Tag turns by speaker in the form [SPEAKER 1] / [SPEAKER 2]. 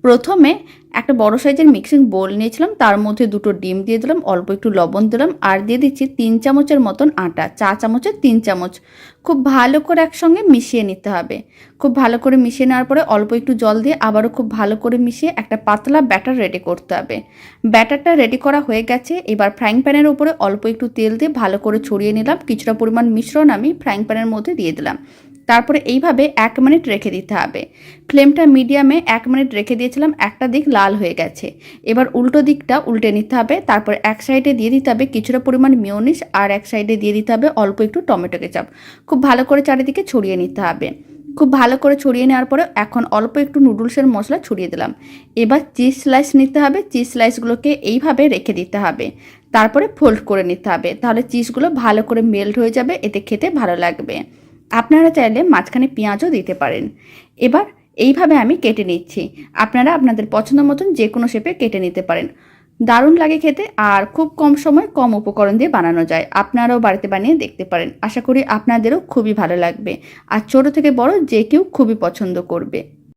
[SPEAKER 1] প্রথমে একটা বড় সাইজের মিক্সিং বোল নিয়েছিলাম, তার মধ্যে দুটো ডিম দিয়ে দিলাম, অল্প একটু লবণ দিলাম আর দিয়ে দিচ্ছি 3 চামচের মতন আটা, চা চামচের 3 চামচ। খুব ভালো করে একসঙ্গে মিশিয়ে নিতে হবে। খুব ভালো করে মিশিয়ে নেওয়ার পরে অল্প একটু জল দিয়ে আবারও খুব ভালো করে মিশিয়ে একটা পাতলা ব্যাটার রেডি করতে হবে। ব্যাটারটা রেডি করা হয়ে গেছে। এবার ফ্রাইং প্যানের উপরে অল্প একটু তেল দিয়ে ভালো করে ছড়িয়ে নিলাম। কিছুটা পরিমাণ মিশ্রণ আমি ফ্রাইং প্যানের মধ্যে দিয়ে দিলাম। তারপরে এইভাবে 1 মিনিট রেখে দিতে হবে। ফ্লেমটা মিডিয়ামে 1 মিনিট রেখে দিয়েছিলাম, একটা দিক লাল হয়ে গেছে। এবার উল্টো দিকটা উল্টে নিতে হবে। তারপর এক সাইডে দিয়ে দিতে হবে কিছুটা পরিমাণ মিয়োনিজ আর এক সাইডে দিয়ে দিতে হবে অল্প একটু টমেটো কেচাপ। খুব ভালো করে চারিদিকে ছড়িয়ে নিতে হবে। খুব ভালো করে ছড়িয়ে নেওয়ার পরে এখন অল্প একটু নুডলসের মশলা ছড়িয়ে দিলাম। এবার চিজ স্লাইস নিতে হবে। চিজ স্লাইসগুলোকে এইভাবে রেখে দিতে হবে। তারপরে ফোল্ড করে নিতে হবে, তাহলে চিজগুলো ভালো করে মেল্ট হয়ে যাবে, এতে খেতে ভালো লাগবে। আপনারা চাইলে মাঝখানে পেঁয়াজও দিতে পারেন। এবার এইভাবে আমি কেটে নিচ্ছি। আপনারা আপনাদের পছন্দ মতন যে কোনো শেপে কেটে নিতে পারেন। দারুণ লাগে খেতে আর খুব কম সময় কম উপকরণ দিয়ে বানানো যায়। আপনারাও বাড়িতে বানিয়ে দেখতে পারেন। আশা করি আপনাদেরও খুবই ভালো লাগবে আর ছোট থেকে বড় যে কেউ খুবই পছন্দ করবে।